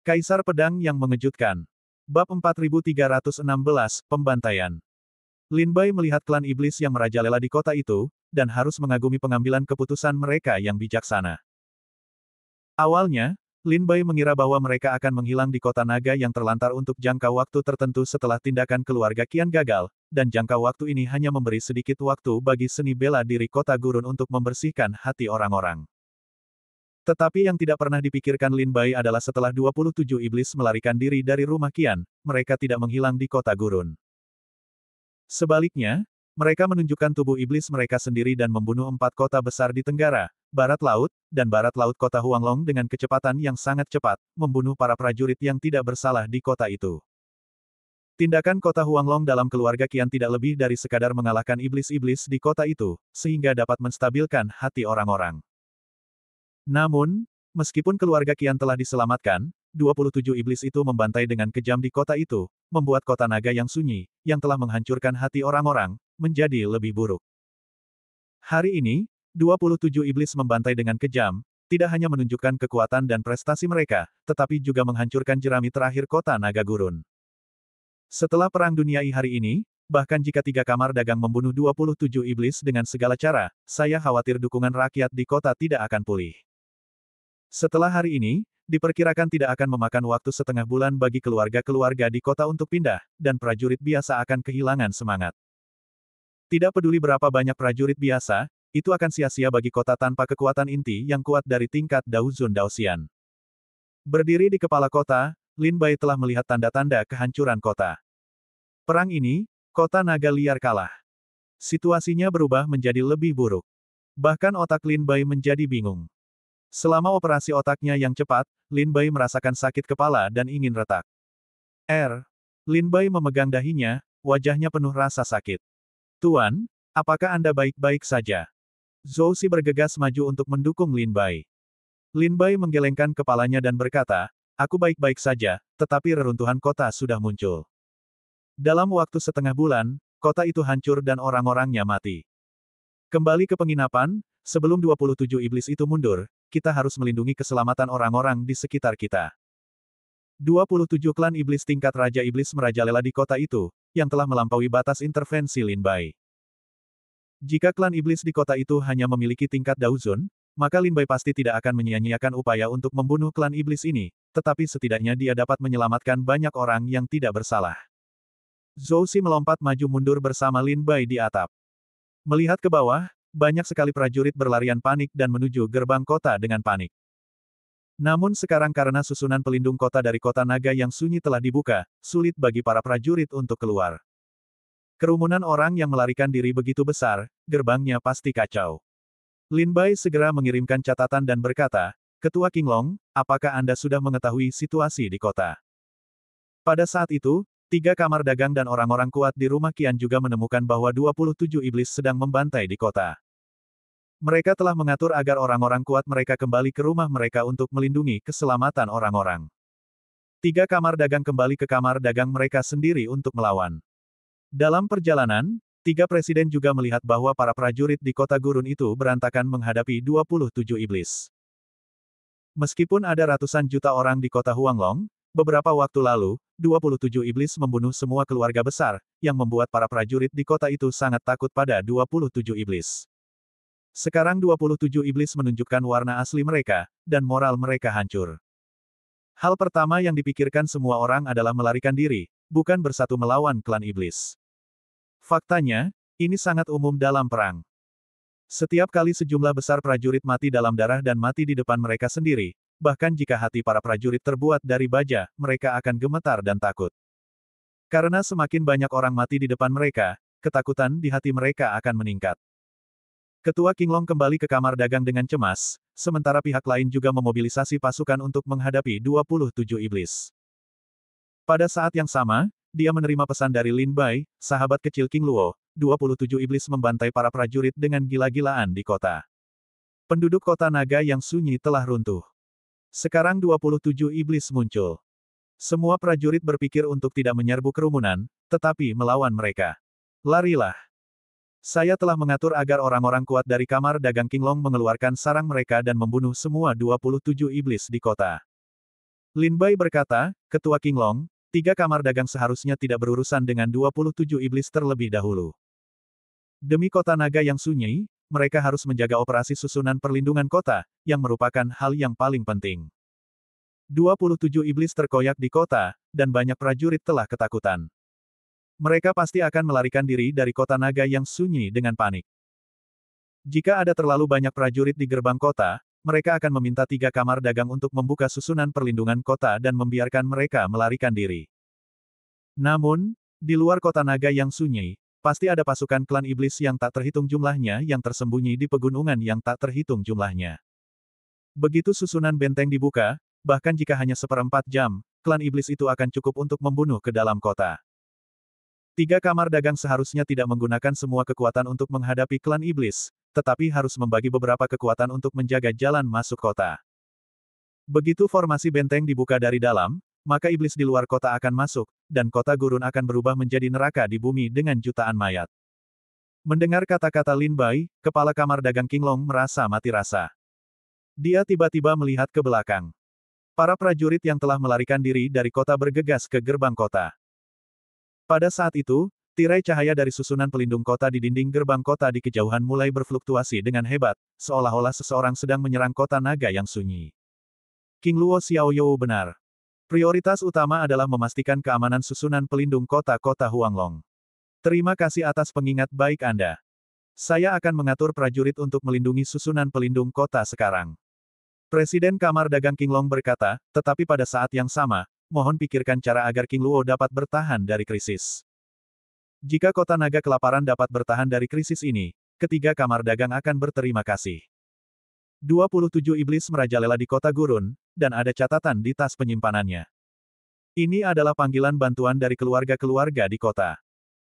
Kaisar Pedang yang Mengejutkan. Bab 4316, Pembantaian. Lin Bai melihat klan iblis yang merajalela di kota itu, dan harus mengagumi pengambilan keputusan mereka yang bijaksana. Awalnya, Lin Bai mengira bahwa mereka akan menghilang di kota naga yang terlantar untuk jangka waktu tertentu setelah tindakan keluarga Qian gagal, dan jangka waktu ini hanya memberi sedikit waktu bagi seni bela diri kota gurun untuk membersihkan hati orang-orang. Tetapi yang tidak pernah dipikirkan Lin Bai adalah setelah 27 iblis melarikan diri dari rumah Qian, mereka tidak menghilang di kota gurun. Sebaliknya, mereka menunjukkan tubuh iblis mereka sendiri dan membunuh 4 kota besar di Tenggara, Barat Laut, dan Barat Laut kota Huanglong dengan kecepatan yang sangat cepat, membunuh para prajurit yang tidak bersalah di kota itu. Tindakan kota Huanglong dalam keluarga Qian tidak lebih dari sekadar mengalahkan iblis-iblis di kota itu, sehingga dapat menstabilkan hati orang-orang. Namun, meskipun keluarga Qian telah diselamatkan, 27 iblis itu membantai dengan kejam di kota itu, membuat kota naga yang sunyi, yang telah menghancurkan hati orang-orang, menjadi lebih buruk. Hari ini, 27 iblis membantai dengan kejam, tidak hanya menunjukkan kekuatan dan prestasi mereka, tetapi juga menghancurkan jerami terakhir kota naga gurun. Setelah Perang Dunia I hari ini, bahkan jika 3 kamar dagang membunuh 27 iblis dengan segala cara, saya khawatir dukungan rakyat di kota tidak akan pulih. Setelah hari ini, diperkirakan tidak akan memakan waktu setengah bulan bagi keluarga-keluarga di kota untuk pindah, dan prajurit biasa akan kehilangan semangat. Tidak peduli berapa banyak prajurit biasa, itu akan sia-sia bagi kota tanpa kekuatan inti yang kuat dari tingkat Daozun Daoxian. Berdiri di kepala kota, Lin Bai telah melihat tanda-tanda kehancuran kota. Perang ini, kota naga liar kalah. Situasinya berubah menjadi lebih buruk. Bahkan otak Lin Bai menjadi bingung. Selama operasi otaknya yang cepat, Lin Bai merasakan sakit kepala dan ingin retak. Lin Bai memegang dahinya, wajahnya penuh rasa sakit. Tuan, apakah Anda baik-baik saja? Zhou Xi bergegas maju untuk mendukung Lin Bai. Lin Bai menggelengkan kepalanya dan berkata, aku baik-baik saja, tetapi reruntuhan kota sudah muncul. Dalam waktu setengah bulan, kota itu hancur dan orang-orangnya mati. Kembali ke penginapan, sebelum 27 iblis itu mundur, kita harus melindungi keselamatan orang-orang di sekitar kita. 27 klan iblis tingkat Raja Iblis merajalela di kota itu, yang telah melampaui batas intervensi Lin Bai. Jika klan iblis di kota itu hanya memiliki tingkat Daozun, maka Lin Bai pasti tidak akan menyia-nyiakan upaya untuk membunuh klan iblis ini, tetapi setidaknya dia dapat menyelamatkan banyak orang yang tidak bersalah. Zhou Xi melompat maju mundur bersama Lin Bai di atap. Melihat ke bawah, banyak sekali prajurit berlarian panik dan menuju gerbang kota dengan panik. Namun sekarang karena susunan pelindung kota dari kota naga yang sunyi telah dibuka, sulit bagi para prajurit untuk keluar. Kerumunan orang yang melarikan diri begitu besar, gerbangnya pasti kacau. Lin Bai segera mengirimkan catatan dan berkata, Ketua Qinglong, apakah Anda sudah mengetahui situasi di kota? Pada saat itu, 3 kamar dagang dan orang-orang kuat di rumah Qian juga menemukan bahwa 27 iblis sedang membantai di kota. Mereka telah mengatur agar orang-orang kuat mereka kembali ke rumah mereka untuk melindungi keselamatan orang-orang. 3 kamar dagang kembali ke kamar dagang mereka sendiri untuk melawan. Dalam perjalanan, 3 presiden juga melihat bahwa para prajurit di kota gurun itu berantakan menghadapi 27 iblis. Meskipun ada ratusan juta orang di kota Huanglong, beberapa waktu lalu, 27 iblis membunuh semua keluarga besar, yang membuat para prajurit di kota itu sangat takut pada 27 iblis. Sekarang 27 iblis menunjukkan warna asli mereka, dan moral mereka hancur. Hal pertama yang dipikirkan semua orang adalah melarikan diri, bukan bersatu melawan klan iblis. Faktanya, ini sangat umum dalam perang. Setiap kali sejumlah besar prajurit mati dalam darah dan mati di depan mereka sendiri, bahkan jika hati para prajurit terbuat dari baja, mereka akan gemetar dan takut. Karena semakin banyak orang mati di depan mereka, ketakutan di hati mereka akan meningkat. Ketua Qinglong kembali ke kamar dagang dengan cemas, sementara pihak lain juga memobilisasi pasukan untuk menghadapi 27 iblis. Pada saat yang sama, dia menerima pesan dari Lin Bai, sahabat kecil King Luo, 27 iblis membantai para prajurit dengan gila-gilaan di kota. Penduduk kota naga yang sunyi telah runtuh. Sekarang 27 iblis muncul. Semua prajurit berpikir untuk tidak menyerbu kerumunan, tetapi melawan mereka. Larilah. Saya telah mengatur agar orang-orang kuat dari kamar dagang Qinglong mengeluarkan sarang mereka dan membunuh semua 27 iblis di kota. Lin Bai berkata, Ketua Qinglong, 3 kamar dagang seharusnya tidak berurusan dengan 27 iblis terlebih dahulu. Demi kota naga yang sunyi, mereka harus menjaga operasi susunan perlindungan kota, yang merupakan hal yang paling penting. 27 iblis terkoyak di kota, dan banyak prajurit telah ketakutan. Mereka pasti akan melarikan diri dari kota naga yang sunyi dengan panik. Jika ada terlalu banyak prajurit di gerbang kota, mereka akan meminta 3 kamar dagang untuk membuka susunan perlindungan kota dan membiarkan mereka melarikan diri. Namun, di luar kota naga yang sunyi, pasti ada pasukan klan iblis yang tak terhitung jumlahnya yang tersembunyi di pegunungan yang tak terhitung jumlahnya. Begitu susunan benteng dibuka, bahkan jika hanya 1/4 jam, klan iblis itu akan cukup untuk membunuh ke dalam kota. 3 kamar dagang seharusnya tidak menggunakan semua kekuatan untuk menghadapi klan iblis, tetapi harus membagi beberapa kekuatan untuk menjaga jalan masuk kota. Begitu formasi benteng dibuka dari dalam, maka iblis di luar kota akan masuk, dan kota gurun akan berubah menjadi neraka di bumi dengan jutaan mayat. Mendengar kata-kata Lin Bai, kepala kamar dagang Qinglong merasa mati rasa. Dia tiba-tiba melihat ke belakang. Para prajurit yang telah melarikan diri dari kota bergegas ke gerbang kota. Pada saat itu, tirai cahaya dari susunan pelindung kota di dinding gerbang kota di kejauhan mulai berfluktuasi dengan hebat, seolah-olah seseorang sedang menyerang kota naga yang sunyi. King Luo Xiaoyou benar. Prioritas utama adalah memastikan keamanan susunan pelindung kota-kota Huanglong. Terima kasih atas pengingat baik Anda. Saya akan mengatur prajurit untuk melindungi susunan pelindung kota sekarang. Presiden Kamar Dagang Qinglong berkata, tetapi pada saat yang sama, mohon pikirkan cara agar King Luo dapat bertahan dari krisis. Jika kota naga kelaparan dapat bertahan dari krisis ini, ketiga kamar dagang akan berterima kasih. 27 iblis merajalela di kota gurun, dan ada catatan di tas penyimpanannya. Ini adalah panggilan bantuan dari keluarga-keluarga di kota.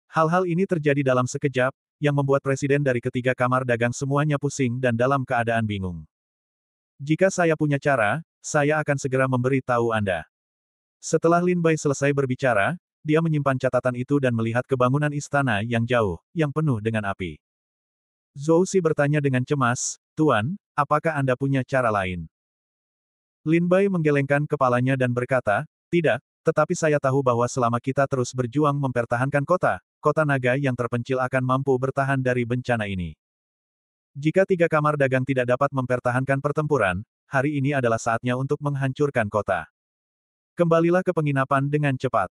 Hal-hal ini terjadi dalam sekejap, yang membuat presiden dari ketiga kamar dagang semuanya pusing dan dalam keadaan bingung. Jika saya punya cara, saya akan segera memberi tahu Anda. Setelah Lin Bai selesai berbicara, dia menyimpan catatan itu dan melihat kebangunan istana yang jauh, yang penuh dengan api. Zhou Xi bertanya dengan cemas, Tuan, apakah Anda punya cara lain? Lin Bai menggelengkan kepalanya dan berkata, tidak, tetapi saya tahu bahwa selama kita terus berjuang mempertahankan kota, kota naga yang terpencil akan mampu bertahan dari bencana ini. Jika 3 kamar dagang tidak dapat mempertahankan pertempuran, hari ini adalah saatnya untuk menghancurkan kota. Kembalilah ke penginapan dengan cepat.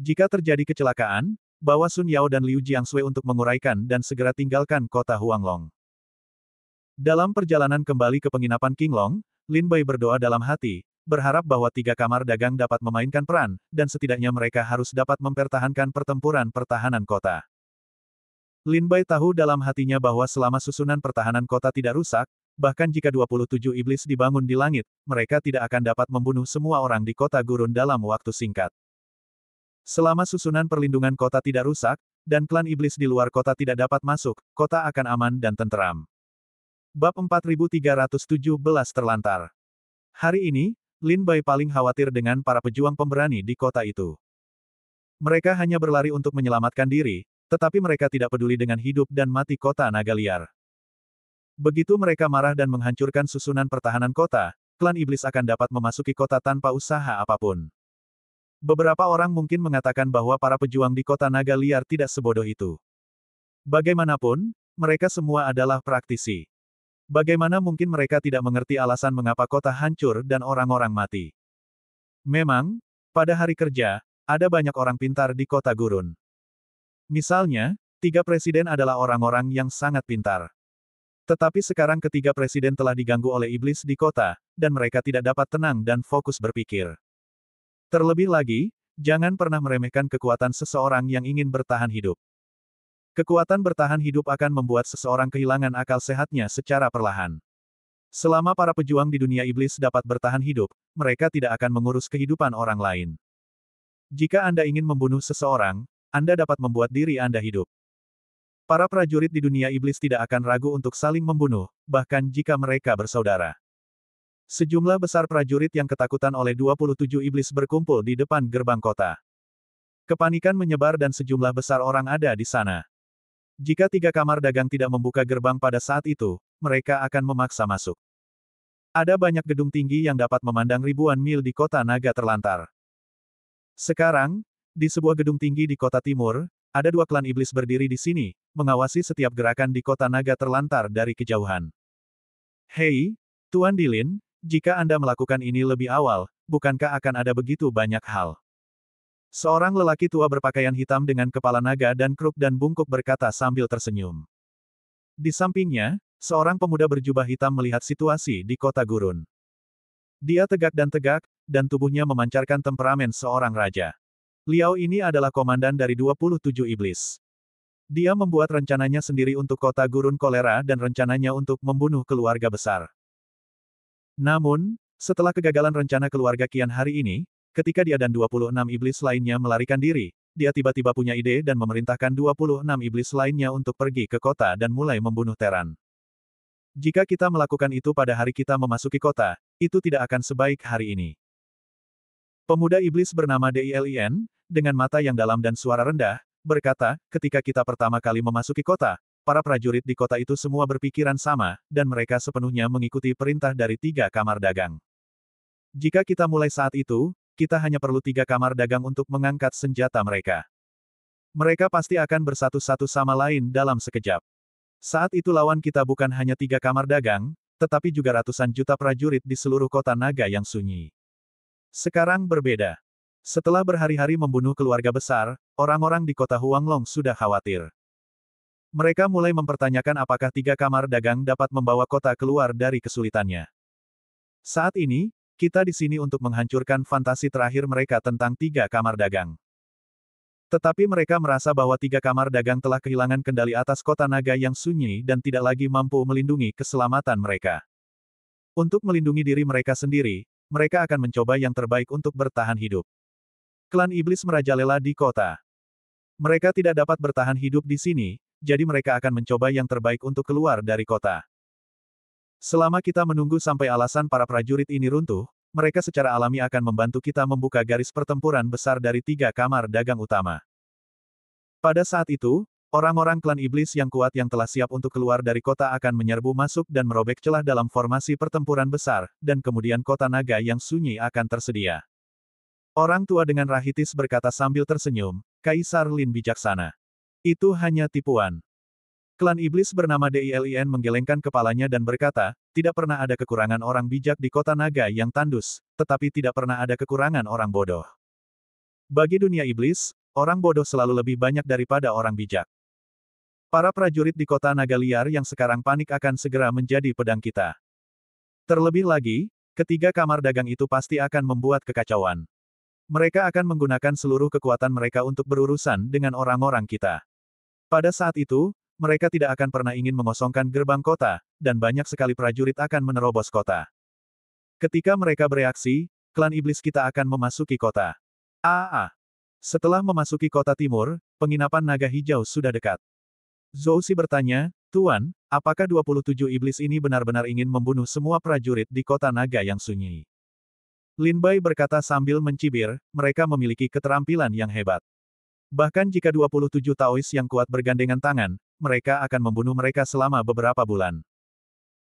Jika terjadi kecelakaan, bawa Sun Yao dan Liu Jiangshui untuk menguraikan dan segera tinggalkan kota Huanglong. Dalam perjalanan kembali ke penginapan Qinglong, Lin Bai berdoa dalam hati, berharap bahwa 3 kamar dagang dapat memainkan peran, dan setidaknya mereka harus dapat mempertahankan pertempuran pertahanan kota. Lin Bai tahu dalam hatinya bahwa selama susunan pertahanan kota tidak rusak, bahkan jika 27 iblis dibangun di langit, mereka tidak akan dapat membunuh semua orang di kota gurun dalam waktu singkat. Selama susunan perlindungan kota tidak rusak, dan klan iblis di luar kota tidak dapat masuk, kota akan aman dan tenteram. Bab 4317 terlantar. Hari ini, Lin Bai paling khawatir dengan para pejuang pemberani di kota itu. Mereka hanya berlari untuk menyelamatkan diri, tetapi mereka tidak peduli dengan hidup dan mati kota naga liar. Begitu mereka marah dan menghancurkan susunan pertahanan kota, klan iblis akan dapat memasuki kota tanpa usaha apapun. Beberapa orang mungkin mengatakan bahwa para pejuang di kota naga liar tidak sebodoh itu. Bagaimanapun, mereka semua adalah praktisi. Bagaimana mungkin mereka tidak mengerti alasan mengapa kota hancur dan orang-orang mati? Memang, pada hari kerja, ada banyak orang pintar di kota gurun. Misalnya, 3 presiden adalah orang-orang yang sangat pintar. Tetapi sekarang ketiga presiden telah diganggu oleh iblis di kota, dan mereka tidak dapat tenang dan fokus berpikir. Terlebih lagi, jangan pernah meremehkan kekuatan seseorang yang ingin bertahan hidup. Kekuatan bertahan hidup akan membuat seseorang kehilangan akal sehatnya secara perlahan. Selama para pejuang di dunia iblis dapat bertahan hidup, mereka tidak akan mengurus kehidupan orang lain. Jika Anda ingin membunuh seseorang, Anda dapat membuat diri Anda hidup. Para prajurit di dunia iblis tidak akan ragu untuk saling membunuh, bahkan jika mereka bersaudara. Sejumlah besar prajurit yang ketakutan oleh 27 iblis berkumpul di depan gerbang kota. Kepanikan menyebar dan sejumlah besar orang ada di sana. Jika 3 kamar dagang tidak membuka gerbang pada saat itu, mereka akan memaksa masuk. Ada banyak gedung tinggi yang dapat memandang ribuan mil di kota naga terlantar. Sekarang, di sebuah gedung tinggi di kota timur, ada dua klan iblis berdiri di sini, mengawasi setiap gerakan di kota naga terlantar dari kejauhan. Hei, Tuan Dilin, jika Anda melakukan ini lebih awal, bukankah akan ada begitu banyak hal? Seorang lelaki tua berpakaian hitam dengan kepala naga dan kruk dan bungkuk berkata sambil tersenyum. Di sampingnya, seorang pemuda berjubah hitam melihat situasi di kota gurun. Dia tegak, dan tubuhnya memancarkan temperamen seorang raja. Liao ini adalah komandan dari 27 iblis. Dia membuat rencananya sendiri untuk kota gurun kolera dan rencananya untuk membunuh keluarga besar. Namun, setelah kegagalan rencana keluarga Qian hari ini, ketika dia dan 26 iblis lainnya melarikan diri, dia tiba-tiba punya ide dan memerintahkan 26 iblis lainnya untuk pergi ke kota dan mulai membunuh Teran. Jika kita melakukan itu pada hari kita memasuki kota, itu tidak akan sebaik hari ini. Pemuda iblis bernama Dilin, dengan mata yang dalam dan suara rendah, berkata, ketika kita pertama kali memasuki kota, para prajurit di kota itu semua berpikiran sama, dan mereka sepenuhnya mengikuti perintah dari 3 kamar dagang. Jika kita mulai saat itu, kita hanya perlu 3 kamar dagang untuk mengangkat senjata mereka. Mereka pasti akan bersatu-satu sama lain dalam sekejap. Saat itu lawan kita bukan hanya 3 kamar dagang, tetapi juga ratusan juta prajurit di seluruh kota naga yang sunyi. Sekarang berbeda. Setelah berhari-hari membunuh keluarga besar, orang-orang di kota Huanglong sudah khawatir. Mereka mulai mempertanyakan apakah 3 kamar dagang dapat membawa kota keluar dari kesulitannya. Saat ini, kita di sini untuk menghancurkan fantasi terakhir mereka tentang 3 kamar dagang. Tetapi mereka merasa bahwa 3 kamar dagang telah kehilangan kendali atas kota naga yang sunyi dan tidak lagi mampu melindungi keselamatan mereka. Untuk melindungi diri mereka sendiri, mereka akan mencoba yang terbaik untuk bertahan hidup. Klan iblis merajalela di kota. Mereka tidak dapat bertahan hidup di sini, jadi mereka akan mencoba yang terbaik untuk keluar dari kota. Selama kita menunggu sampai alasan para prajurit ini runtuh, mereka secara alami akan membantu kita membuka garis pertempuran besar dari 3 kamar dagang utama. Pada saat itu, orang-orang klan iblis yang kuat yang telah siap untuk keluar dari kota akan menyerbu masuk dan merobek celah dalam formasi pertempuran besar, dan kemudian kota naga yang sunyi akan tersedia. Orang tua dengan rahitis berkata sambil tersenyum, Kaisar Lin bijaksana. Itu hanya tipuan. Klan iblis bernama Dilin menggelengkan kepalanya dan berkata, tidak pernah ada kekurangan orang bijak di kota naga yang tandus, tetapi tidak pernah ada kekurangan orang bodoh. Bagi dunia iblis, orang bodoh selalu lebih banyak daripada orang bijak. Para prajurit di kota naga liar yang sekarang panik akan segera menjadi pedang kita. Terlebih lagi, ketiga kamar dagang itu pasti akan membuat kekacauan. Mereka akan menggunakan seluruh kekuatan mereka untuk berurusan dengan orang-orang kita. Pada saat itu, mereka tidak akan pernah ingin mengosongkan gerbang kota, dan banyak sekali prajurit akan menerobos kota. Ketika mereka bereaksi, klan iblis kita akan memasuki kota. Setelah memasuki kota timur, penginapan naga hijau sudah dekat. Zouxi bertanya, Tuan, apakah 27 iblis ini benar-benar ingin membunuh semua prajurit di kota naga yang sunyi? Lin Bai berkata sambil mencibir, mereka memiliki keterampilan yang hebat. Bahkan jika 27 Taois yang kuat bergandengan tangan, mereka akan membunuh mereka selama beberapa bulan.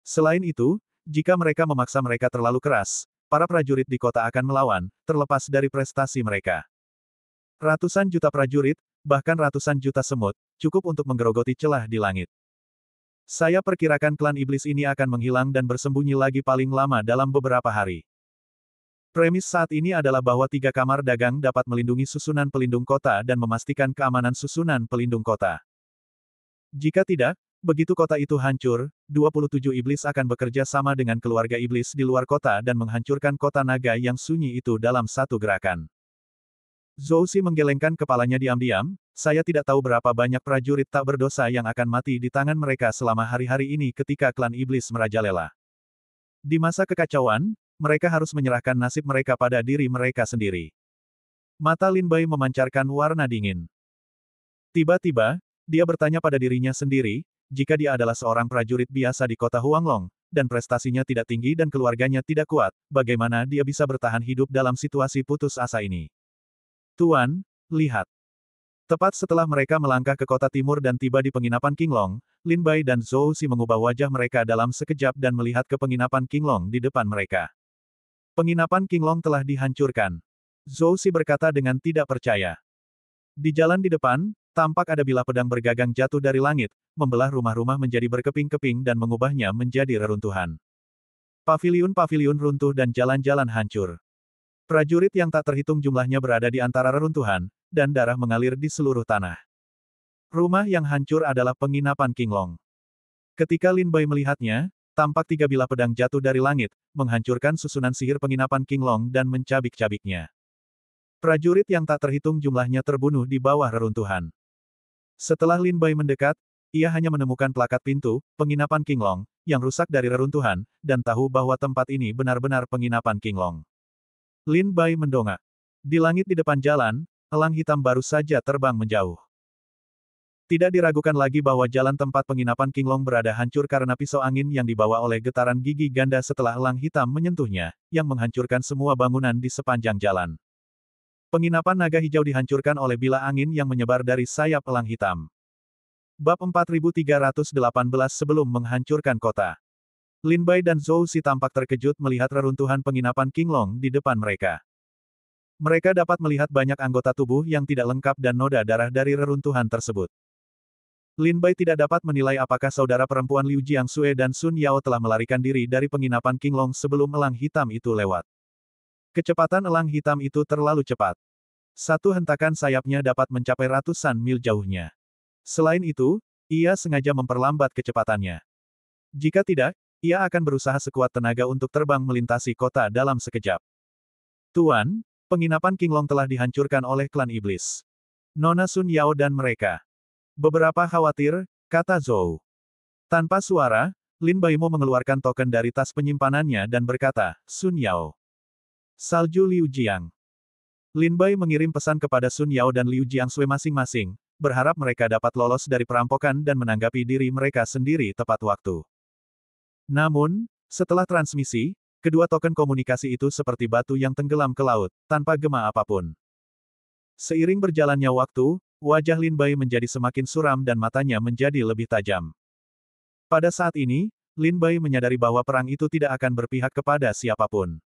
Selain itu, jika mereka memaksa mereka terlalu keras, para prajurit di kota akan melawan, terlepas dari prestasi mereka. Ratusan juta prajurit, bahkan ratusan juta semut, cukup untuk menggerogoti celah di langit. Saya perkirakan klan iblis ini akan menghilang dan bersembunyi lagi paling lama dalam beberapa hari. Premis saat ini adalah bahwa 3 kamar dagang dapat melindungi susunan pelindung kota dan memastikan keamanan susunan pelindung kota. Jika tidak, begitu kota itu hancur, 27 iblis akan bekerja sama dengan keluarga iblis di luar kota dan menghancurkan kota naga yang sunyi itu dalam satu gerakan. Zouxi menggelengkan kepalanya diam-diam, saya tidak tahu berapa banyak prajurit tak berdosa yang akan mati di tangan mereka selama hari-hari ini ketika klan iblis merajalela. Di masa kekacauan, mereka harus menyerahkan nasib mereka pada diri mereka sendiri. Mata Lin Bai memancarkan warna dingin. Tiba-tiba, dia bertanya pada dirinya sendiri, jika dia adalah seorang prajurit biasa di kota Huanglong, dan prestasinya tidak tinggi dan keluarganya tidak kuat, bagaimana dia bisa bertahan hidup dalam situasi putus asa ini? Tuan, lihat. Tepat setelah mereka melangkah ke kota timur dan tiba di penginapan Qinglong, Lin Bai dan Zhou Xi mengubah wajah mereka dalam sekejap dan melihat ke penginapan Qinglong di depan mereka. Penginapan Qinglong telah dihancurkan. Zhou Xi berkata dengan tidak percaya. Di jalan di depan, tampak ada bilah pedang bergagang jatuh dari langit, membelah rumah-rumah menjadi berkeping-keping dan mengubahnya menjadi reruntuhan. Paviliun-paviliun runtuh dan jalan-jalan hancur. Prajurit yang tak terhitung jumlahnya berada di antara reruntuhan, dan darah mengalir di seluruh tanah. Rumah yang hancur adalah penginapan Qinglong. Ketika Lin Bai melihatnya, tampak 3 bilah pedang jatuh dari langit, menghancurkan susunan sihir penginapan Qinglong dan mencabik-cabiknya. Prajurit yang tak terhitung jumlahnya terbunuh di bawah reruntuhan. Setelah Lin Bai mendekat, ia hanya menemukan plakat pintu, penginapan Qinglong, yang rusak dari reruntuhan, dan tahu bahwa tempat ini benar-benar penginapan Qinglong. Lin Bai mendongak. Di langit di depan jalan, elang hitam baru saja terbang menjauh. Tidak diragukan lagi bahwa jalan tempat penginapan Qinglong berada hancur karena pisau angin yang dibawa oleh getaran gigi ganda setelah elang hitam menyentuhnya, yang menghancurkan semua bangunan di sepanjang jalan. Penginapan naga hijau dihancurkan oleh bilah angin yang menyebar dari sayap elang hitam. Bab 4318 sebelum menghancurkan kota. Lin Bai dan Zhou Xi tampak terkejut melihat reruntuhan penginapan Qinglong di depan mereka. Mereka dapat melihat banyak anggota tubuh yang tidak lengkap dan noda darah dari reruntuhan tersebut. Lin Bai tidak dapat menilai apakah saudara perempuan Liu Jiangsui dan Sun Yao telah melarikan diri dari penginapan Qinglong sebelum elang hitam itu lewat. Kecepatan elang hitam itu terlalu cepat. Satu hentakan sayapnya dapat mencapai ratusan mil jauhnya. Selain itu, ia sengaja memperlambat kecepatannya. Jika tidak, ia akan berusaha sekuat tenaga untuk terbang melintasi kota dalam sekejap. Tuan, penginapan Qinglong telah dihancurkan oleh klan iblis. Nona Sun Yao dan mereka. Beberapa khawatir, kata Zhou. Tanpa suara, Lin Baimo mengeluarkan token dari tas penyimpanannya dan berkata, Sun Yao. Salju Liu Jiang. Lin Bai mengirim pesan kepada Sun Yao dan Liu Jiangsui masing-masing, berharap mereka dapat lolos dari perampokan dan menanggapi diri mereka sendiri tepat waktu. Namun, setelah transmisi, kedua token komunikasi itu seperti batu yang tenggelam ke laut, tanpa gema apapun. Seiring berjalannya waktu, wajah Lin Bai menjadi semakin suram dan matanya menjadi lebih tajam. Pada saat ini, Lin Bai menyadari bahwa perang itu tidak akan berpihak kepada siapapun.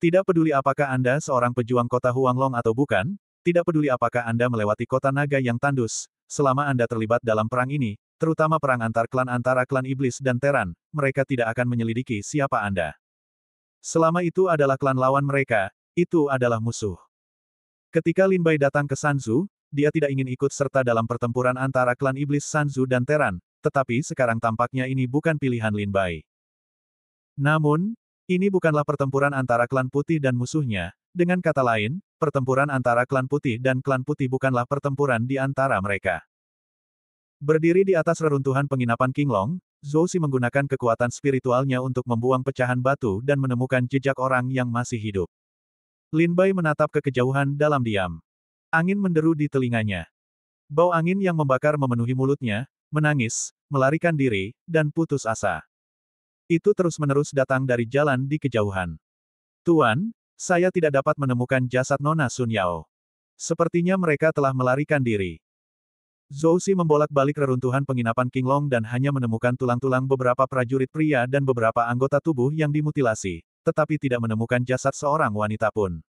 Tidak peduli apakah Anda seorang pejuang kota Huanglong atau bukan, tidak peduli apakah Anda melewati kota naga yang tandus, selama Anda terlibat dalam perang ini, terutama perang antar klan antara klan iblis dan Teran, mereka tidak akan menyelidiki siapa Anda. Selama itu adalah klan lawan mereka, itu adalah musuh. Ketika Lin Bai datang ke Sanzu, dia tidak ingin ikut serta dalam pertempuran antara klan iblis Sanzu dan Teran, tetapi sekarang tampaknya ini bukan pilihan Lin Bai. Namun, ini bukanlah pertempuran antara klan putih dan musuhnya, dengan kata lain, pertempuran antara klan putih dan klan putih bukanlah pertempuran di antara mereka. Berdiri di atas reruntuhan penginapan Qinglong, Zhou Xi menggunakan kekuatan spiritualnya untuk membuang pecahan batu dan menemukan jejak orang yang masih hidup. Lin Bai menatap ke kejauhan dalam diam. Angin menderu di telinganya. Bau angin yang membakar memenuhi mulutnya, menangis, melarikan diri, dan putus asa. Itu terus-menerus datang dari jalan di kejauhan. Tuan, saya tidak dapat menemukan jasad Nona Sun Yao. Sepertinya mereka telah melarikan diri. Zhou Xi membolak-balik reruntuhan penginapan Qinglong dan hanya menemukan tulang-tulang beberapa prajurit pria dan beberapa anggota tubuh yang dimutilasi, tetapi tidak menemukan jasad seorang wanita pun.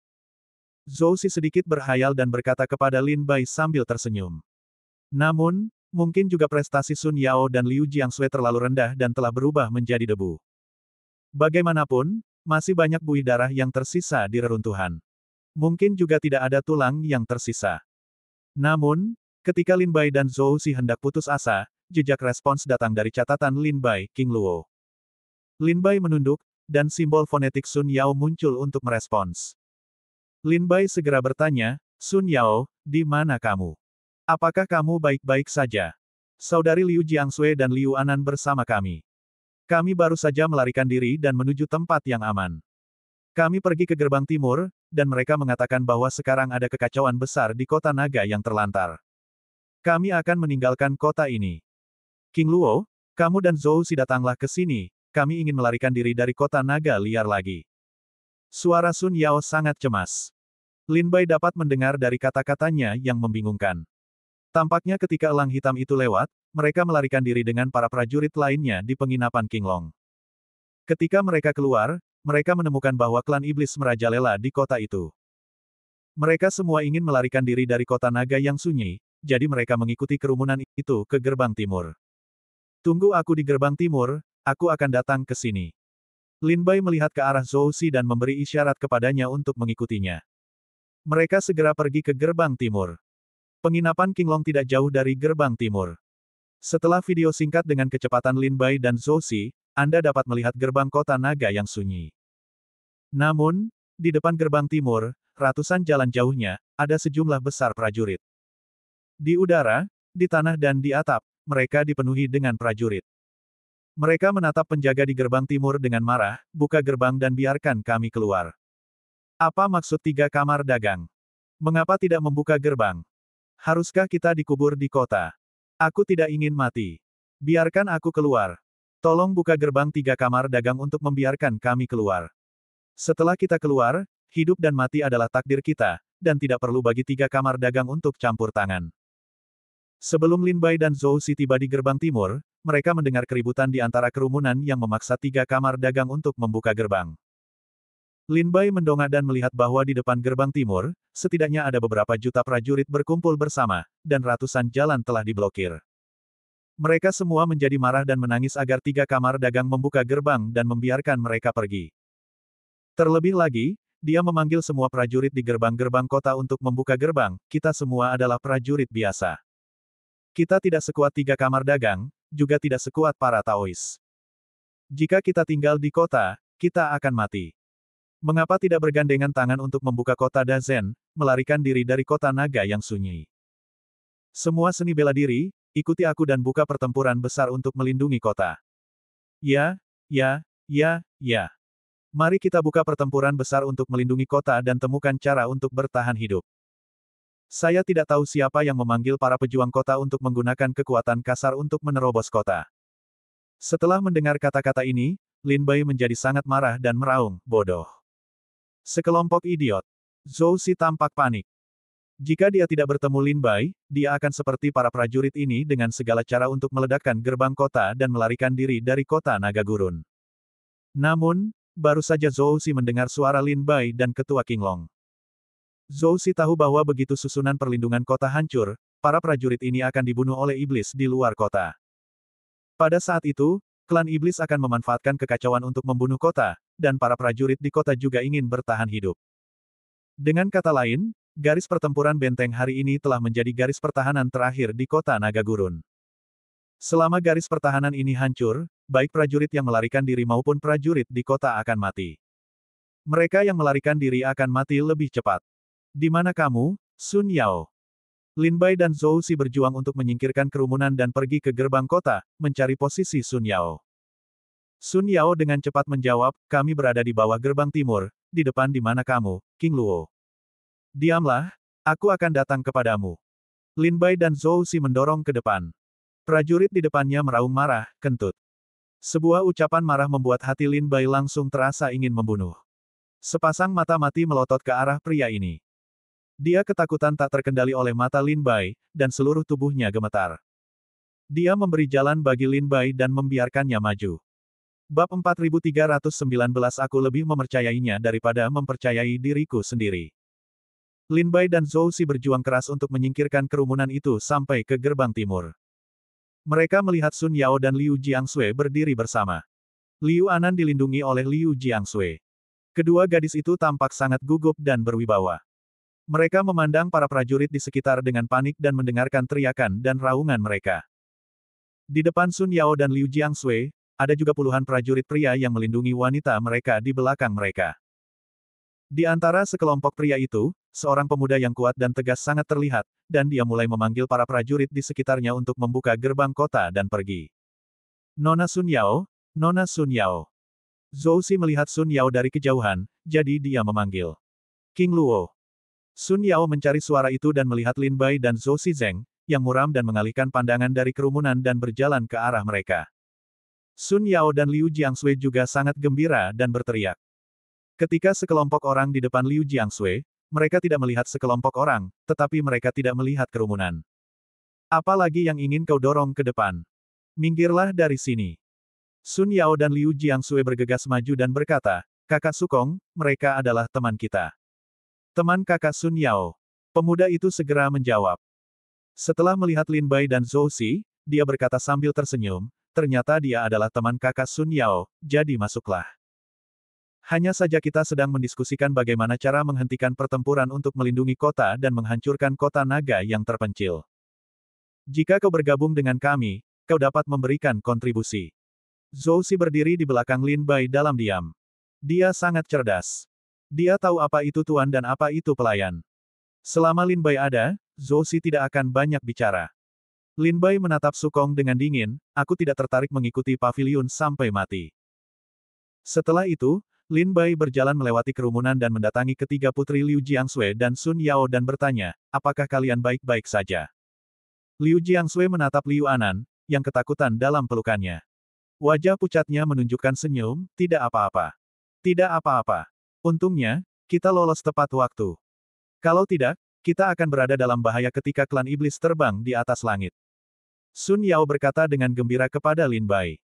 Zhou Xi sedikit berhayal dan berkata kepada Lin Bai sambil tersenyum. Namun, mungkin juga prestasi Sun Yao dan Liu Jiangsui terlalu rendah dan telah berubah menjadi debu. Bagaimanapun, masih banyak buih darah yang tersisa di reruntuhan. Mungkin juga tidak ada tulang yang tersisa. Namun, ketika Lin Bai dan Zhou Xi hendak putus asa, jejak respons datang dari catatan Lin Bai, King Luo. Lin Bai menunduk, dan simbol fonetik Sun Yao muncul untuk merespons. Lin Bai segera bertanya, Sun Yao, di mana kamu? Apakah kamu baik-baik saja? Saudari Liu Jiangsui dan Liu Anan bersama kami. Kami baru saja melarikan diri dan menuju tempat yang aman. Kami pergi ke gerbang timur, dan mereka mengatakan bahwa sekarang ada kekacauan besar di kota naga yang terlantar. Kami akan meninggalkan kota ini. King Luo, kamu dan Zhou Xi datanglah ke sini, kami ingin melarikan diri dari kota naga liar lagi. Suara Sun Yao sangat cemas. Lin Bai dapat mendengar dari kata-katanya yang membingungkan. Tampaknya ketika elang hitam itu lewat, mereka melarikan diri dengan para prajurit lainnya di penginapan Qinglong. Ketika mereka keluar, mereka menemukan bahwa klan iblis merajalela di kota itu. Mereka semua ingin melarikan diri dari kota naga yang sunyi, jadi mereka mengikuti kerumunan itu ke gerbang timur. Tunggu aku di gerbang timur, aku akan datang ke sini. Lin Bai melihat ke arah Zhou Xi dan memberi isyarat kepadanya untuk mengikutinya. Mereka segera pergi ke gerbang timur. Penginapan Qinglong tidak jauh dari gerbang timur. Setelah video singkat dengan kecepatan Lin Bai dan Zhou Xi, Anda dapat melihat gerbang kota naga yang sunyi. Namun, di depan gerbang timur, ratusan jalan jauhnya, ada sejumlah besar prajurit. Di udara, di tanah dan di atap, mereka dipenuhi dengan prajurit. Mereka menatap penjaga di gerbang timur dengan marah, buka gerbang dan biarkan kami keluar. Apa maksud 3 kamar dagang? Mengapa tidak membuka gerbang? Haruskah kita dikubur di kota? Aku tidak ingin mati. Biarkan aku keluar. Tolong buka gerbang 3 kamar dagang untuk membiarkan kami keluar. Setelah kita keluar, hidup dan mati adalah takdir kita, dan tidak perlu bagi 3 kamar dagang untuk campur tangan. Sebelum Lin Bai dan Zhou Xi tiba di gerbang timur, mereka mendengar keributan di antara kerumunan yang memaksa 3 kamar dagang untuk membuka gerbang. Lin Bai mendongak dan melihat bahwa di depan gerbang timur, setidaknya ada beberapa juta prajurit berkumpul bersama, dan ratusan jalan telah diblokir. Mereka semua menjadi marah dan menangis agar 3 kamar dagang membuka gerbang dan membiarkan mereka pergi. Terlebih lagi, dia memanggil semua prajurit di gerbang-gerbang kota untuk membuka gerbang, kita semua adalah prajurit biasa. Kita tidak sekuat 3 kamar dagang, juga tidak sekuat para Taois. Jika kita tinggal di kota, kita akan mati. Mengapa tidak bergandengan tangan untuk membuka kota Dazen, melarikan diri dari kota naga yang sunyi? Semua seni bela diri, ikuti aku dan buka pertempuran besar untuk melindungi kota. Ya. Mari kita buka pertempuran besar untuk melindungi kota dan temukan cara untuk bertahan hidup. Saya tidak tahu siapa yang memanggil para pejuang kota untuk menggunakan kekuatan kasar untuk menerobos kota. Setelah mendengar kata-kata ini, Lin Bai menjadi sangat marah dan meraung, bodoh. Sekelompok idiot. Zhou Xi tampak panik. Jika dia tidak bertemu Lin Bai, dia akan seperti para prajurit ini dengan segala cara untuk meledakkan gerbang kota dan melarikan diri dari kota naga gurun. Namun, baru saja Zhou Xi mendengar suara Lin Bai dan ketua Qinglong. Zhou Xi tahu bahwa begitu susunan perlindungan kota hancur, para prajurit ini akan dibunuh oleh iblis di luar kota. Pada saat itu, klan iblis akan memanfaatkan kekacauan untuk membunuh kota, dan para prajurit di kota juga ingin bertahan hidup. Dengan kata lain, garis pertempuran benteng hari ini telah menjadi garis pertahanan terakhir di kota naga gurun. Selama garis pertahanan ini hancur, baik prajurit yang melarikan diri maupun prajurit di kota akan mati. Mereka yang melarikan diri akan mati lebih cepat. Di mana kamu, Sun Yao? Lin Bai dan Zhou Xi berjuang untuk menyingkirkan kerumunan dan pergi ke gerbang kota, mencari posisi Sun Yao. Sun Yao dengan cepat menjawab, kami berada di bawah gerbang timur, di depan di mana kamu, King Luo. Diamlah, aku akan datang kepadamu. Lin Bai dan Zhou Xi mendorong ke depan. Prajurit di depannya meraung marah, kentut. Sebuah ucapan marah membuat hati Lin Bai langsung terasa ingin membunuh. Sepasang mata mati melotot ke arah pria ini. Dia ketakutan tak terkendali oleh mata Lin Bai, dan seluruh tubuhnya gemetar. Dia memberi jalan bagi Lin Bai dan membiarkannya maju. Bab 4319 Aku lebih mempercayainya daripada mempercayai diriku sendiri. Lin Bai dan Zhou Xi berjuang keras untuk menyingkirkan kerumunan itu sampai ke gerbang timur. Mereka melihat Sun Yao dan Liu Jiangsui berdiri bersama. Liu Anan dilindungi oleh Liu Jiangsui. Kedua gadis itu tampak sangat gugup dan berwibawa. Mereka memandang para prajurit di sekitar dengan panik dan mendengarkan teriakan dan raungan mereka. Di depan Sun Yao dan Liu Jiangsui, ada juga puluhan prajurit pria yang melindungi wanita mereka di belakang mereka. Di antara sekelompok pria itu, seorang pemuda yang kuat dan tegas sangat terlihat, dan dia mulai memanggil para prajurit di sekitarnya untuk membuka gerbang kota dan pergi. Nona Sun Yao, Nona Sun Yao. Zhou Xi melihat Sun Yao dari kejauhan, jadi dia memanggil. King Luo. Sun Yao mencari suara itu dan melihat Lin Bai dan Zhou Xizeng, yang muram dan mengalihkan pandangan dari kerumunan dan berjalan ke arah mereka. Sun Yao dan Liu Jiangsui juga sangat gembira dan berteriak. Ketika sekelompok orang di depan Liu Jiangsui, mereka tidak melihat sekelompok orang, tetapi mereka tidak melihat kerumunan. Apalagi yang ingin kau dorong ke depan? Minggirlah dari sini. Sun Yao dan Liu Jiangsui bergegas maju dan berkata, Kakak Sukong, mereka adalah teman kita. Teman kakak Sun Yao. Pemuda itu segera menjawab. Setelah melihat Lin Bai dan Zhou Xi, dia berkata sambil tersenyum, ternyata dia adalah teman kakak Sun Yao, jadi masuklah. Hanya saja kita sedang mendiskusikan bagaimana cara menghentikan pertempuran untuk melindungi kota dan menghancurkan kota naga yang terpencil. Jika kau bergabung dengan kami, kau dapat memberikan kontribusi. Zhou Xi berdiri di belakang Lin Bai dalam diam. Dia sangat cerdas. Dia tahu apa itu tuan dan apa itu pelayan. Selama Lin Bai ada, Zhou Xi tidak akan banyak bicara. Lin Bai menatap Sukong dengan dingin, aku tidak tertarik mengikuti pavilion sampai mati. Setelah itu, Lin Bai berjalan melewati kerumunan dan mendatangi ketiga putri Liu Jiangsui dan Sun Yao dan bertanya, apakah kalian baik-baik saja? Liu Jiangsui menatap Liu Anan, yang ketakutan dalam pelukannya. Wajah pucatnya menunjukkan senyum, tidak apa-apa. Tidak apa-apa. Untungnya, kita lolos tepat waktu. Kalau tidak, kita akan berada dalam bahaya ketika klan iblis terbang di atas langit. Sun Yao berkata dengan gembira kepada Lin Bai.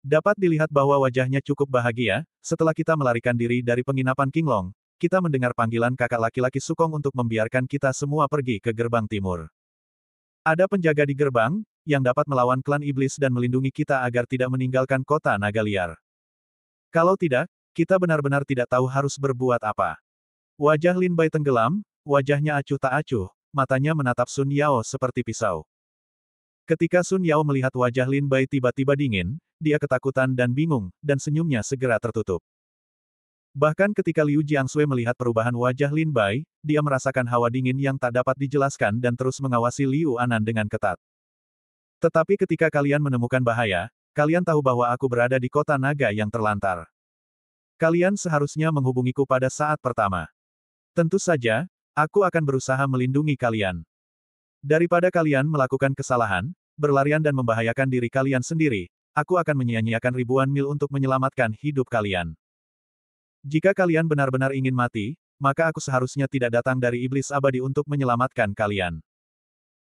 Dapat dilihat bahwa wajahnya cukup bahagia, setelah kita melarikan diri dari penginapan Qinglong, kita mendengar panggilan kakak laki-laki Sukong untuk membiarkan kita semua pergi ke gerbang timur. Ada penjaga di gerbang, yang dapat melawan klan iblis dan melindungi kita agar tidak meninggalkan kota naga liar. Kalau tidak, kita benar-benar tidak tahu harus berbuat apa. Wajah Lin Bai tenggelam, wajahnya acuh tak acuh, matanya menatap Sun Yao seperti pisau. Ketika Sun Yao melihat wajah Lin Bai tiba-tiba dingin, dia ketakutan dan bingung, dan senyumnya segera tertutup. Bahkan ketika Liu Jiangsui melihat perubahan wajah Lin Bai, dia merasakan hawa dingin yang tak dapat dijelaskan dan terus mengawasi Liu Anan dengan ketat. Tetapi ketika kalian menemukan bahaya, kalian tahu bahwa aku berada di kota naga yang terlantar. Kalian seharusnya menghubungiku pada saat pertama. Tentu saja, aku akan berusaha melindungi kalian. Daripada kalian melakukan kesalahan, berlarian dan membahayakan diri kalian sendiri, aku akan menyia-nyiakan ribuan mil untuk menyelamatkan hidup kalian. Jika kalian benar-benar ingin mati, maka aku seharusnya tidak datang dari iblis abadi untuk menyelamatkan kalian.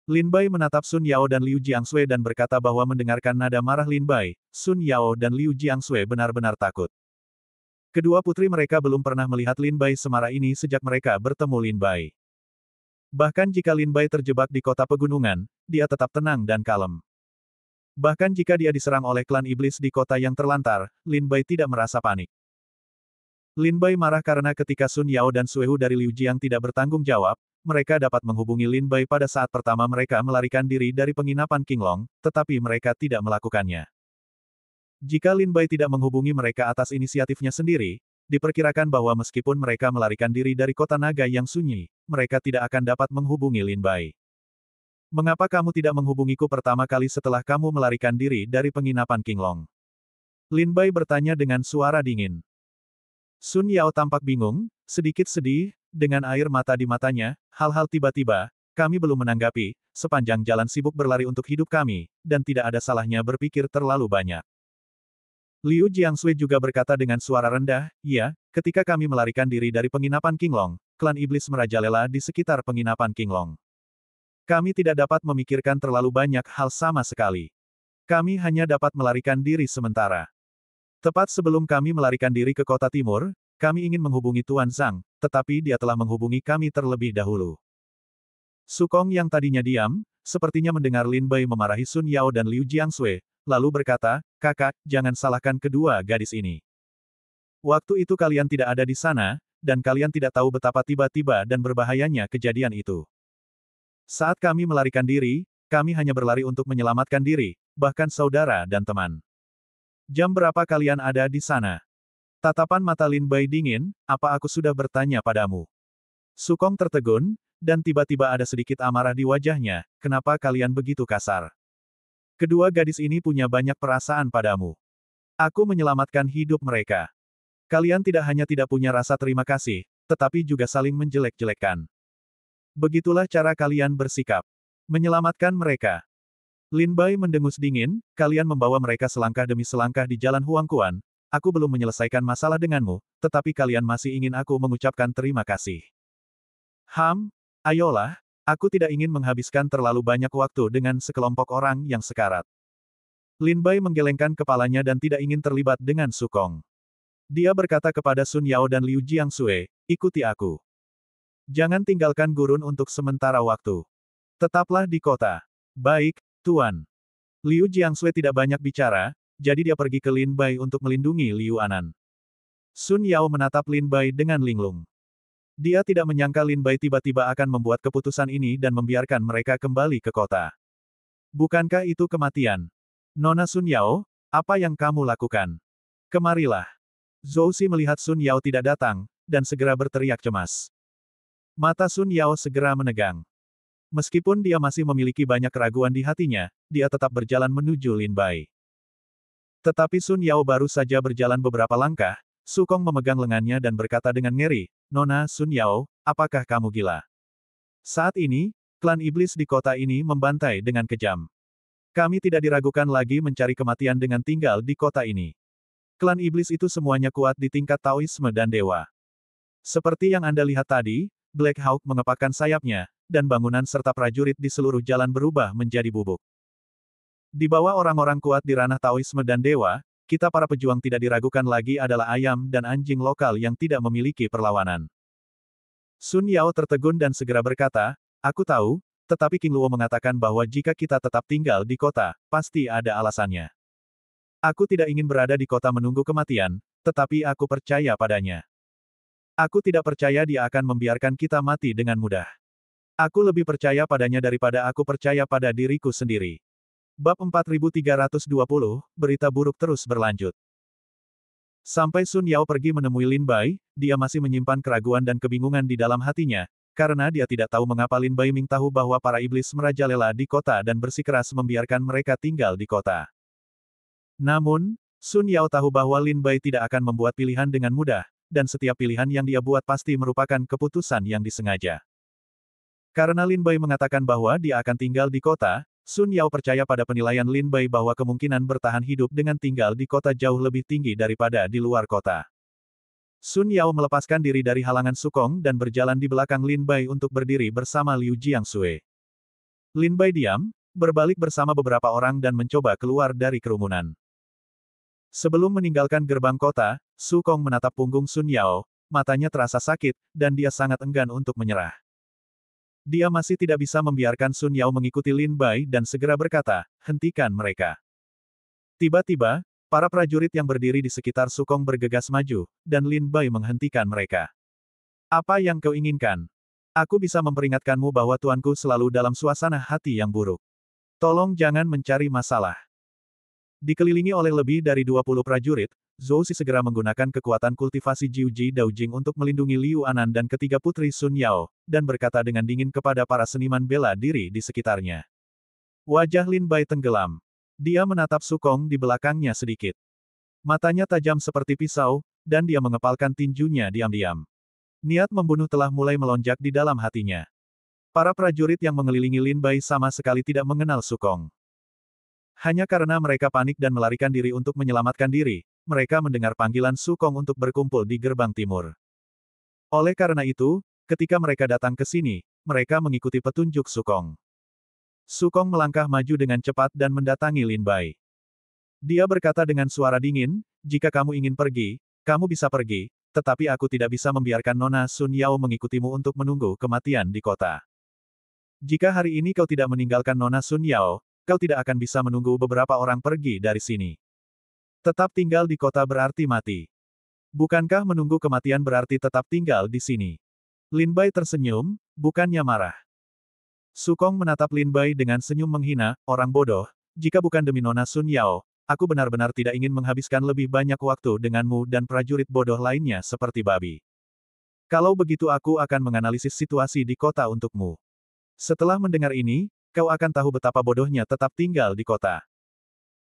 Lin Bai menatap Sun Yao dan Liu Jiangsui dan berkata bahwa mendengarkan nada marah Lin Bai, Sun Yao dan Liu Jiangsui benar-benar takut. Kedua putri mereka belum pernah melihat Lin Bai semarah ini sejak mereka bertemu Lin Bai. Bahkan jika Lin Bai terjebak di kota pegunungan, dia tetap tenang dan kalem. Bahkan jika dia diserang oleh klan iblis di kota yang terlantar, Lin Bai tidak merasa panik. Lin Bai marah karena ketika Sun Yao dan Suehu dari Liu Jiang tidak bertanggung jawab, mereka dapat menghubungi Lin Bai pada saat pertama mereka melarikan diri dari penginapan Qinglong, tetapi mereka tidak melakukannya. Jika Lin Bai tidak menghubungi mereka atas inisiatifnya sendiri, diperkirakan bahwa meskipun mereka melarikan diri dari kota naga yang sunyi, mereka tidak akan dapat menghubungi Lin Bai. Mengapa kamu tidak menghubungiku pertama kali setelah kamu melarikan diri dari penginapan Qinglong? Lin Bai bertanya dengan suara dingin. Sun Yao tampak bingung, sedikit sedih, dengan air mata di matanya, hal-hal tiba-tiba, kami belum menanggapi, sepanjang jalan sibuk berlari untuk hidup kami, dan tidak ada salahnya berpikir terlalu banyak. Liu Jiangsui juga berkata dengan suara rendah, iya, ketika kami melarikan diri dari penginapan Qinglong, klan iblis merajalela di sekitar penginapan Qinglong. Kami tidak dapat memikirkan terlalu banyak hal sama sekali. Kami hanya dapat melarikan diri sementara. Tepat sebelum kami melarikan diri ke kota timur, kami ingin menghubungi Tuan Zhang, tetapi dia telah menghubungi kami terlebih dahulu. Sukong yang tadinya diam, sepertinya mendengar Lin Bai memarahi Sun Yao dan Liu Jiangsui, lalu berkata, kakak, jangan salahkan kedua gadis ini. Waktu itu kalian tidak ada di sana, dan kalian tidak tahu betapa tiba-tiba dan berbahayanya kejadian itu. Saat kami melarikan diri, kami hanya berlari untuk menyelamatkan diri, bahkan saudara dan teman. Jam berapa kalian ada di sana? Tatapan mata Lin Bai dingin, apa aku sudah bertanya padamu? Sukong tertegun, dan tiba-tiba ada sedikit amarah di wajahnya, kenapa kalian begitu kasar? Kedua gadis ini punya banyak perasaan padamu. Aku menyelamatkan hidup mereka. Kalian tidak hanya tidak punya rasa terima kasih, tetapi juga saling menjelek-jelekkan. Begitulah cara kalian bersikap. Menyelamatkan mereka. Lin Bai mendengus dingin, kalian membawa mereka selangkah demi selangkah di jalan Huangquan, aku belum menyelesaikan masalah denganmu, tetapi kalian masih ingin aku mengucapkan terima kasih. Ayolah, aku tidak ingin menghabiskan terlalu banyak waktu dengan sekelompok orang yang sekarat. Lin Bai menggelengkan kepalanya dan tidak ingin terlibat dengan Sukong. Dia berkata kepada Sun Yao dan Liu Jiangsui, ikuti aku. Jangan tinggalkan gurun untuk sementara waktu. Tetaplah di kota. Baik, Tuan. Liu Jiangsui tidak banyak bicara, jadi dia pergi ke Lin Bai untuk melindungi Liu Anan. Sun Yao menatap Lin Bai dengan linglung. Dia tidak menyangka Lin Bai tiba-tiba akan membuat keputusan ini dan membiarkan mereka kembali ke kota. Bukankah itu kematian? Nona Sun Yao, apa yang kamu lakukan? Kemarilah. Zhou Xi melihat Sun Yao tidak datang, dan segera berteriak cemas. Mata Sun Yao segera menegang. Meskipun dia masih memiliki banyak keraguan di hatinya, dia tetap berjalan menuju Lin Bai. Tetapi Sun Yao baru saja berjalan beberapa langkah, Sukong memegang lengannya dan berkata dengan ngeri, Nona Sun Yao, apakah kamu gila? Saat ini, klan iblis di kota ini membantai dengan kejam. Kami tidak diragukan lagi mencari kematian dengan tinggal di kota ini. Klan iblis itu semuanya kuat di tingkat Taoisme dan dewa. Seperti yang Anda lihat tadi, Black Hawk mengepakkan sayapnya, dan bangunan serta prajurit di seluruh jalan berubah menjadi bubuk. Di bawah orang-orang kuat di ranah Taoisme dan dewa, kita para pejuang tidak diragukan lagi adalah ayam dan anjing lokal yang tidak memiliki perlawanan. Sun Yao tertegun dan segera berkata, aku tahu, tetapi King Luo mengatakan bahwa jika kita tetap tinggal di kota, pasti ada alasannya. Aku tidak ingin berada di kota menunggu kematian, tetapi aku percaya padanya. Aku tidak percaya dia akan membiarkan kita mati dengan mudah. Aku lebih percaya padanya daripada aku percaya pada diriku sendiri. Bab 4320, berita buruk terus berlanjut. Sampai Sun Yao pergi menemui Lin Bai, dia masih menyimpan keraguan dan kebingungan di dalam hatinya, karena dia tidak tahu mengapa Lin Bai Ming tahu bahwa para iblis merajalela di kota dan bersikeras membiarkan mereka tinggal di kota. Namun, Sun Yao tahu bahwa Lin Bai tidak akan membuat pilihan dengan mudah, dan setiap pilihan yang dia buat pasti merupakan keputusan yang disengaja. Karena Lin Bai mengatakan bahwa dia akan tinggal di kota, Sun Yao percaya pada penilaian Lin Bai bahwa kemungkinan bertahan hidup dengan tinggal di kota jauh lebih tinggi daripada di luar kota. Sun Yao melepaskan diri dari halangan Sukong dan berjalan di belakang Lin Bai untuk berdiri bersama Liu Jiangsui. Lin Bai diam, berbalik bersama beberapa orang dan mencoba keluar dari kerumunan. Sebelum meninggalkan gerbang kota, Sukong menatap punggung Sun Yao, matanya terasa sakit, dan dia sangat enggan untuk menyerah. Dia masih tidak bisa membiarkan Sun Yao mengikuti Lin Bai dan segera berkata, hentikan mereka. Tiba-tiba, para prajurit yang berdiri di sekitar Sukong bergegas maju, dan Lin Bai menghentikan mereka. Apa yang kau inginkan? Aku bisa memperingatkanmu bahwa tuanku selalu dalam suasana hati yang buruk. Tolong jangan mencari masalah. Dikelilingi oleh lebih dari 20 prajurit, Zhou Xi segera menggunakan kekuatan kultivasi Jiuji Daojing untuk melindungi Liu Anan dan ketiga putri Sun Yao, dan berkata dengan dingin kepada para seniman bela diri di sekitarnya. Wajah Lin Bai tenggelam. Dia menatap Sukong di belakangnya sedikit. Matanya tajam seperti pisau, dan dia mengepalkan tinjunya diam-diam. Niat membunuh telah mulai melonjak di dalam hatinya. Para prajurit yang mengelilingi Lin Bai sama sekali tidak mengenal Sukong. Hanya karena mereka panik dan melarikan diri untuk menyelamatkan diri, mereka mendengar panggilan Sukong untuk berkumpul di gerbang timur. Oleh karena itu, ketika mereka datang ke sini, mereka mengikuti petunjuk Sukong. Sukong melangkah maju dengan cepat dan mendatangi Lin Bai. Dia berkata dengan suara dingin, jika kamu ingin pergi, kamu bisa pergi, tetapi aku tidak bisa membiarkan Nona Sun Yao mengikutimu untuk menunggu kematian di kota. Jika hari ini kau tidak meninggalkan Nona Sun Yao, kau tidak akan bisa menunggu beberapa orang pergi dari sini. Tetap tinggal di kota berarti mati. Bukankah menunggu kematian berarti tetap tinggal di sini? Lin Bai tersenyum, bukannya marah. Sukong menatap Lin Bai dengan senyum menghina, orang bodoh, jika bukan demi Nona Sun Yao, aku benar-benar tidak ingin menghabiskan lebih banyak waktu denganmu dan prajurit bodoh lainnya seperti babi. Kalau begitu aku akan menganalisis situasi di kota untukmu. Setelah mendengar ini, kau akan tahu betapa bodohnya tetap tinggal di kota.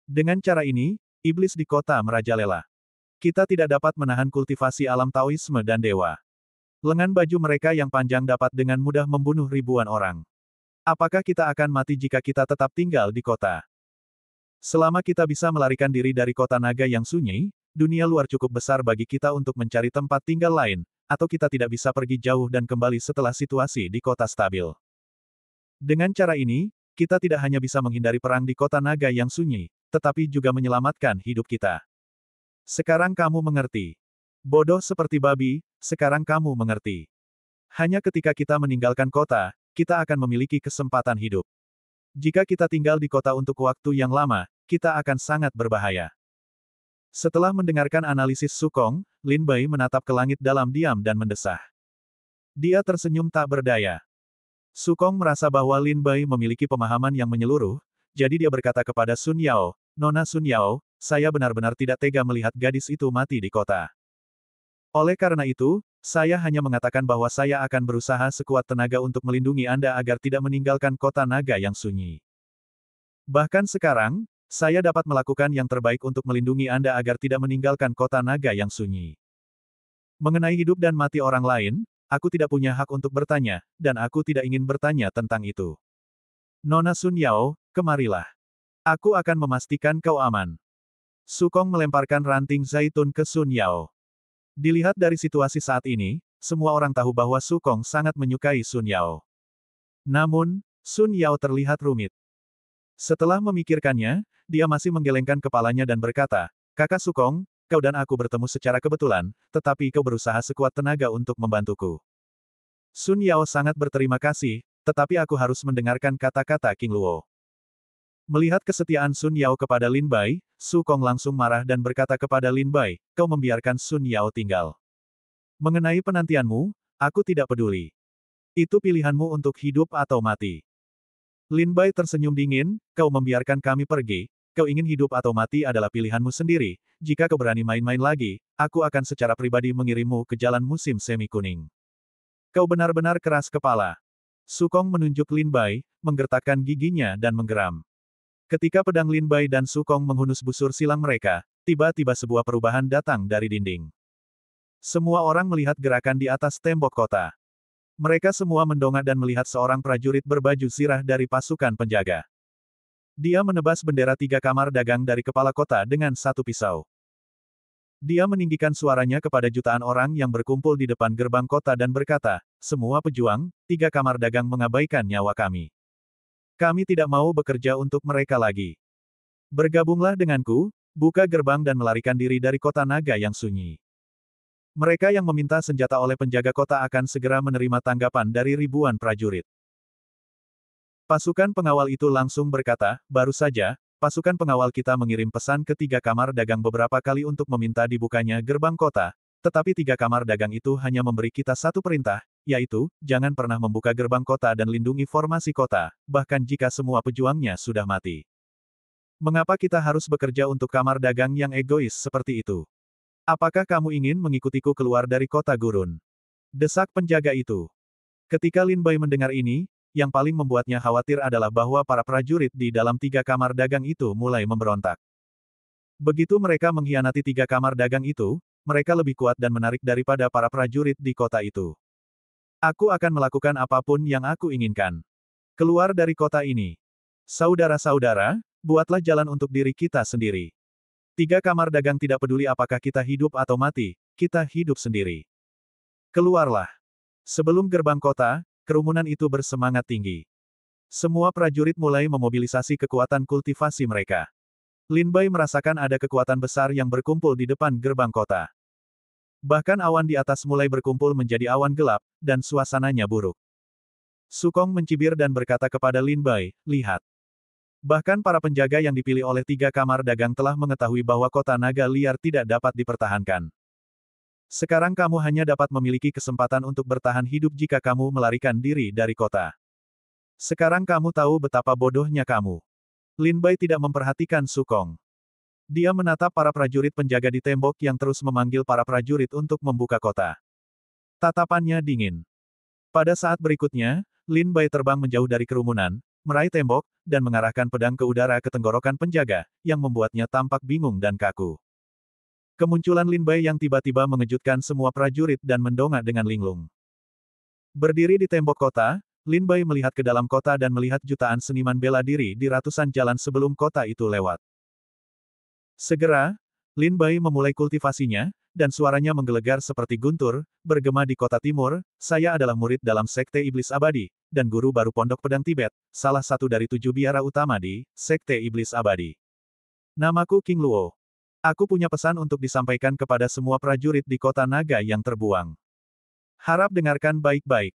Dengan cara ini, iblis di kota merajalela. Kita tidak dapat menahan kultivasi alam Taoisme dan dewa. Lengan baju mereka yang panjang dapat dengan mudah membunuh ribuan orang. Apakah kita akan mati jika kita tetap tinggal di kota? Selama kita bisa melarikan diri dari kota naga yang sunyi, dunia luar cukup besar bagi kita untuk mencari tempat tinggal lain, atau kita tidak bisa pergi jauh dan kembali setelah situasi di kota stabil. Dengan cara ini, kita tidak hanya bisa menghindari perang di kota naga yang sunyi, tetapi juga menyelamatkan hidup kita. Sekarang kamu mengerti. Bodoh seperti babi, sekarang kamu mengerti. Hanya ketika kita meninggalkan kota, kita akan memiliki kesempatan hidup. Jika kita tinggal di kota untuk waktu yang lama, kita akan sangat berbahaya. Setelah mendengarkan analisis Sukong, Lin Bai menatap ke langit dalam diam dan mendesah. Dia tersenyum tak berdaya. Sukong merasa bahwa Lin Bai memiliki pemahaman yang menyeluruh, jadi dia berkata kepada Sun Yao, "Nona Sun Yao, saya benar-benar tidak tega melihat gadis itu mati di kota. Oleh karena itu, saya hanya mengatakan bahwa saya akan berusaha sekuat tenaga untuk melindungi Anda agar tidak meninggalkan kota naga yang sunyi. Bahkan sekarang, saya dapat melakukan yang terbaik untuk melindungi Anda agar tidak meninggalkan kota naga yang sunyi. Mengenai hidup dan mati orang lain, aku tidak punya hak untuk bertanya, dan aku tidak ingin bertanya tentang itu. Nona Sun Yao, kemarilah. Aku akan memastikan kau aman." Sukong melemparkan ranting zaitun ke Sun Yao. Dilihat dari situasi saat ini, semua orang tahu bahwa Sukong sangat menyukai Sun Yao. Namun, Sun Yao terlihat rumit. Setelah memikirkannya, dia masih menggelengkan kepalanya dan berkata, "Kakak Sukong, kau dan aku bertemu secara kebetulan, tetapi kau berusaha sekuat tenaga untuk membantuku." Sun Yao sangat berterima kasih, tetapi aku harus mendengarkan kata-kata King Luo. Melihat kesetiaan Sun Yao kepada Lin Bai, Sukong langsung marah dan berkata kepada Lin Bai, "Kau membiarkan Sun Yao tinggal. Mengenai penantianmu, aku tidak peduli. Itu pilihanmu untuk hidup atau mati." Lin Bai tersenyum dingin, "Kau membiarkan kami pergi, kau ingin hidup atau mati adalah pilihanmu sendiri, jika kau berani main-main lagi, aku akan secara pribadi mengirimmu ke jalan musim semi kuning." Kau benar-benar keras kepala. Sukong menunjuk Lin Bai, menggertakkan giginya dan menggeram. Ketika pedang Lin Bai dan Sukong menghunus busur silang mereka, tiba-tiba sebuah perubahan datang dari dinding. Semua orang melihat gerakan di atas tembok kota. Mereka semua mendongak dan melihat seorang prajurit berbaju zirah dari pasukan penjaga. Dia menebas bendera 3 kamar dagang dari kepala kota dengan satu pisau. Dia meninggikan suaranya kepada jutaan orang yang berkumpul di depan gerbang kota dan berkata, "Semua pejuang, 3 kamar dagang mengabaikan nyawa kami. Kami tidak mau bekerja untuk mereka lagi. Bergabunglah denganku, buka gerbang dan melarikan diri dari kota naga yang sunyi." Mereka yang meminta senjata oleh penjaga kota akan segera menerima tanggapan dari ribuan prajurit. Pasukan pengawal itu langsung berkata, "Baru saja, pasukan pengawal kita mengirim pesan ke 3 kamar dagang beberapa kali untuk meminta dibukanya gerbang kota, tetapi 3 kamar dagang itu hanya memberi kita satu perintah, yaitu, jangan pernah membuka gerbang kota dan lindungi formasi kota, bahkan jika semua pejuangnya sudah mati. Mengapa kita harus bekerja untuk kamar dagang yang egois seperti itu? Apakah kamu ingin mengikutiku keluar dari kota gurun?" Desak penjaga itu. Ketika Lin Bai mendengar ini, yang paling membuatnya khawatir adalah bahwa para prajurit di dalam 3 kamar dagang itu mulai memberontak. Begitu mereka mengkhianati 3 kamar dagang itu, mereka lebih kuat dan menarik daripada para prajurit di kota itu. "Aku akan melakukan apapun yang aku inginkan. Keluar dari kota ini. Saudara-saudara, buatlah jalan untuk diri kita sendiri. 3 kamar dagang tidak peduli apakah kita hidup atau mati, kita hidup sendiri. Keluarlah." Sebelum gerbang kota, kerumunan itu bersemangat tinggi. Semua prajurit mulai memobilisasi kekuatan kultivasi mereka. Lin Bai merasakan ada kekuatan besar yang berkumpul di depan gerbang kota. Bahkan awan di atas mulai berkumpul menjadi awan gelap, dan suasananya buruk. Sukong mencibir dan berkata kepada Lin Bai, "Lihat. Bahkan para penjaga yang dipilih oleh 3 kamar dagang telah mengetahui bahwa kota naga liar tidak dapat dipertahankan. Sekarang kamu hanya dapat memiliki kesempatan untuk bertahan hidup jika kamu melarikan diri dari kota. Sekarang kamu tahu betapa bodohnya kamu." Lin Bai tidak memperhatikan Sukong. Dia menatap para prajurit penjaga di tembok yang terus memanggil para prajurit untuk membuka kota. Tatapannya dingin. Pada saat berikutnya, Lin Bai terbang menjauh dari kerumunan, meraih tembok, dan mengarahkan pedang ke udara ke tenggorokan penjaga, yang membuatnya tampak bingung dan kaku. Kemunculan Lin Bai yang tiba-tiba mengejutkan semua prajurit dan mendongak dengan linglung. Berdiri di tembok kota, Lin Bai melihat ke dalam kota dan melihat jutaan seniman bela diri di ratusan jalan sebelum kota itu lewat. Segera, Lin Bai memulai kultivasinya, dan suaranya menggelegar seperti guntur, bergema di kota timur, saya adalah murid dalam Sekte Iblis Abadi, dan guru baru Pondok Pedang Tibet, salah satu dari 7 biara utama di Sekte Iblis Abadi. Namaku King Luo. Aku punya pesan untuk disampaikan kepada semua prajurit di kota naga yang terbuang. Harap dengarkan baik-baik.